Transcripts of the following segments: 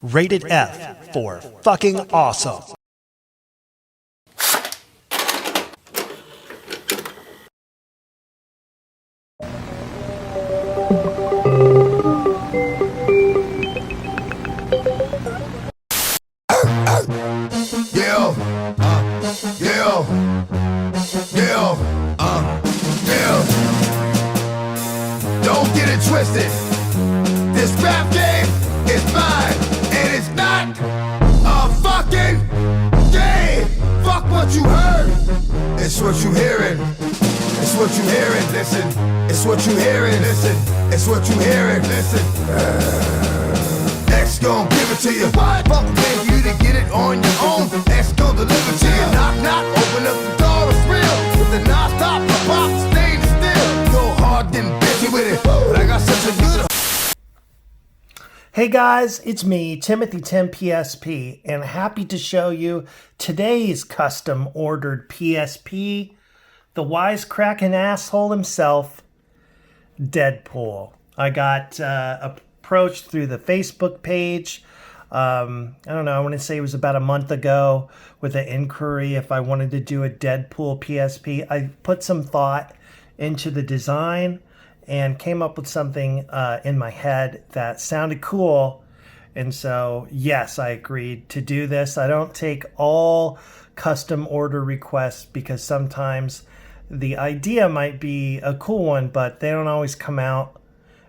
Rated F for fucking awesome. Don't get it twisted. This rap game is mine, and it's not a fucking game. Fuck what you heard. It's what you hearing. It's what you hearing. Listen. It's what you hearing. Listen. It's what you hearing. Listen. X gon' give it to you. What? Fuck game for you to get it on your own. X gon' deliver to you. Knock, knock. Open up the door. It's real. With the non-stop, the pop, staying still. Go hard, then bitchy with it. But I got such a good. Hey guys, it's me, Timothy Tim PSP, and happy to show you today's custom ordered PSP, the wisecracking asshole himself, Deadpool. I got approached through the Facebook page. I don't know, I want to say it was about a month ago with an inquiry if I wanted to do a Deadpool PSP. I put some thought into the design and came up with something in my head that sounded cool. And so, yes, I agreed to do this. I don't take all custom order requests because sometimes the idea might be a cool one, but they don't always come out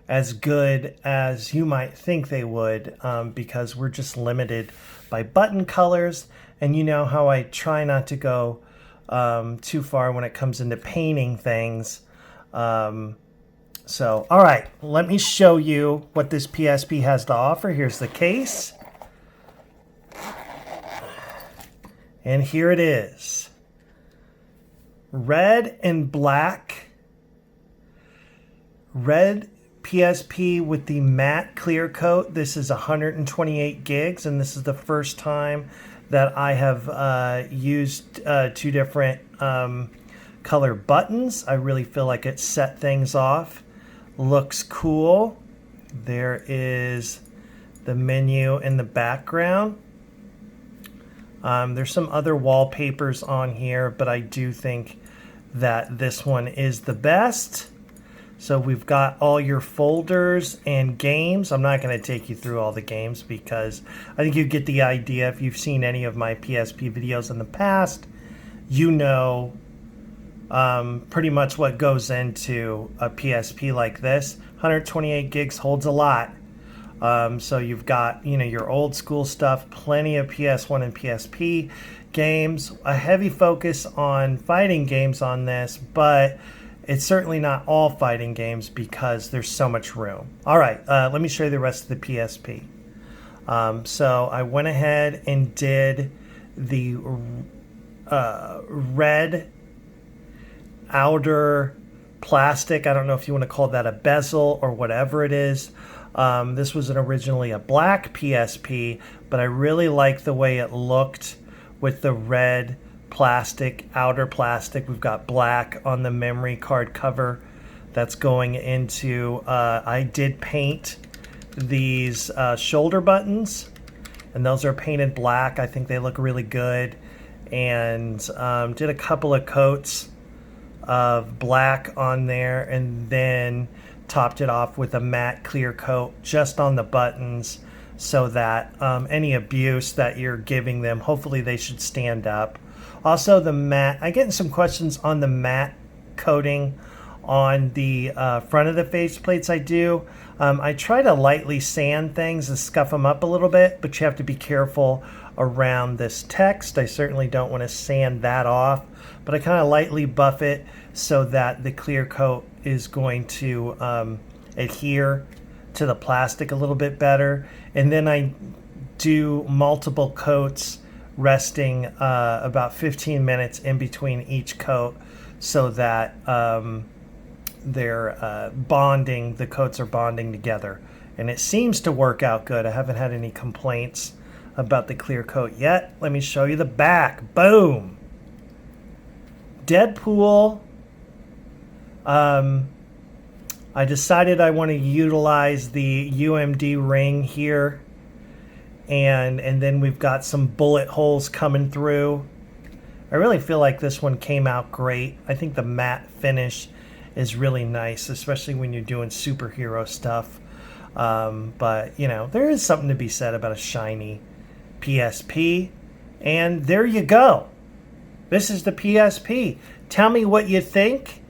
as good as you might think they would because we're just limited by button colors. And you know how I try not to go too far when it comes into painting things. So, all right, let me show you what this PSP has to offer. Here's the case. And here it is. Red and black. Red PSP with the matte clear coat. This is 128 gigs, and this is the first time that I have used two different color buttons. I really feel like it set things off. Looks cool. There is the menu in the background. There's some other wallpapers on here, but I do think that this one is the best. So we've got all your folders and games. I'm not going to take you through all the games because I think you get the idea. If you've seen any of my PSP videos in the past, you know pretty much what goes into a PSP like this. 128 gigs holds a lot. So you've got, you know, your old school stuff, plenty of PS1 and PSP games, a heavy focus on fighting games on this, but it's certainly not all fighting games because there's so much room. All right, let me show you the rest of the PSP. So I went ahead and did the red outer plastic. I don't know if you want to call that a bezel or whatever it is. This was originally a black PSP, but I really like the way it looked with the red plastic, outer plastic. We've got black on the memory card cover that's going into, I did paint these shoulder buttons, and those are painted black. I think they look really good, and did a couple of coats of black on there, and then topped it off with a matte clear coat just on the buttons so that any abuse that you're giving them, hopefully they should stand up. Also the matte, I get some questions on the matte coating on the front of the faceplates. I do. I try to lightly sand things and scuff them up a little bit, but you have to be careful around this text. I certainly don't want to sand that off, but I kind of lightly buff it so that the clear coat is going to adhere to the plastic a little bit better. And then I do multiple coats, resting about 15 minutes in between each coat so that they're bonding, the coats are bonding together. And it seems to work out good. I haven't had any complaints about the clear coat yet. Let me show you the back. Boom! Deadpool I decided I want to utilize the UMD ring here, and then we've got some bullet holes coming through. I really feel like this one came out great. I think the matte finish is really nice, especially when you're doing superhero stuff. But, you know, there is something to be said about a shiny PSP. And there you go. This is the PSP. Tell me what you think.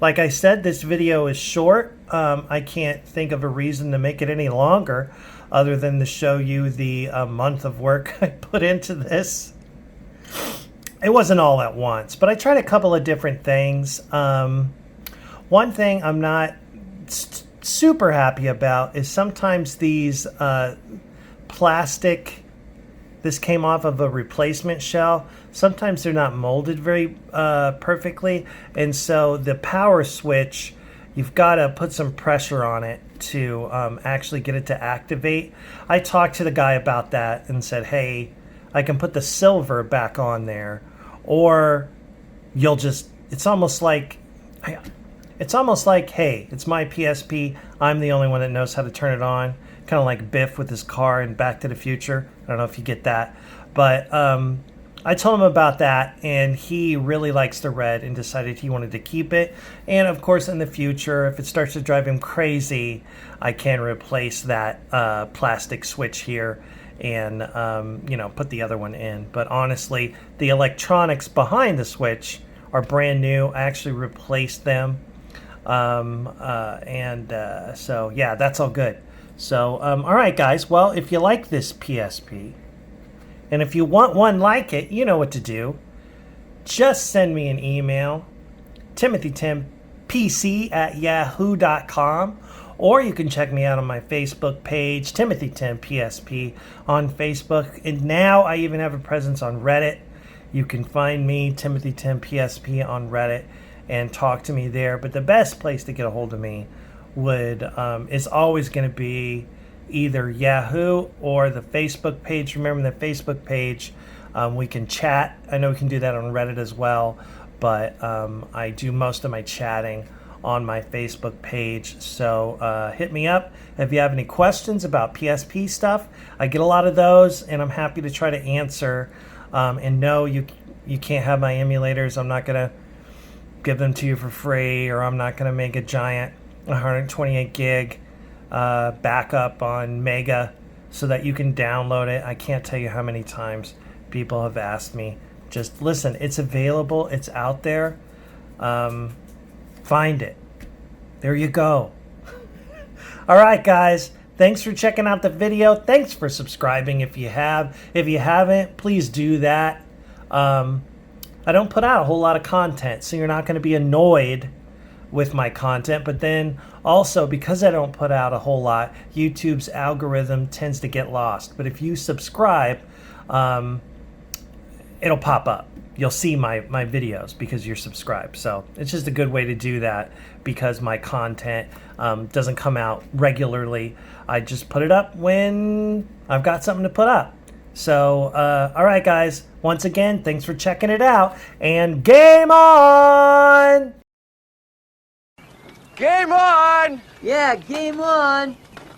Like I said, this video is short. I can't think of a reason to make it any longer other than to show you the month of work I put into this. It wasn't all at once, but I tried a couple of different things. One thing I'm not super happy about is sometimes these plastic, this came off of a replacement shell. Sometimes they're not molded very perfectly, and so the power switch, you've got to put some pressure on it to actually get it to activate. I talked to the guy about that and said, hey, I can put the silver back on there, or you'll just, it's almost like, hey, it's my PSP, I'm the only one that knows how to turn it on. Kind of like Biff with his car in Back to the Future. I don't know if you get that. But I told him about that, and he really likes the red and decided he wanted to keep it. And, of course, in the future, if it starts to drive him crazy, I can replace that plastic switch here and, you know, put the other one in. But honestly, the electronics behind the switch are brand new. I actually replaced them. So, yeah, that's all good. So, all right, guys. Well, if you like this PSP, and if you want one like it, you know what to do. Just send me an email, timothytimpc@yahoo.com, or you can check me out on my Facebook page, timothytimpsp on Facebook. And now I even have a presence on Reddit. You can find me, timothytimpsp, on Reddit and talk to me there. But the best place to get a hold of me is always going to be either Yahoo or the Facebook page. Remember the Facebook page, we can chat. I know we can do that on Reddit as well, but I do most of my chatting on my Facebook page. So hit me up if you have any questions about PSP stuff. I get a lot of those, and I'm happy to try to answer. And no, you can't have my emulators. I'm not going to give them to you for free, or I'm not going to make a giant 128 gig backup on Mega so that you can download it. I can't tell you how many times people have asked me, just listen, it's available, it's out there, find it. There you go. All right, guys, thanks for checking out the video. Thanks for subscribing if you have. If you haven't, please do that. I don't put out a whole lot of content, so you're not going to be annoyed with my content. But then also, because I don't put out a whole lot, YouTube's algorithm tends to get lost. But if you subscribe, it'll pop up. You'll see my videos because you're subscribed. So it's just a good way to do that, because my content doesn't come out regularly. I just put it up when I've got something to put up. So, all right, guys. Once again, thanks for checking it out. And game on! Game on! Yeah, game on!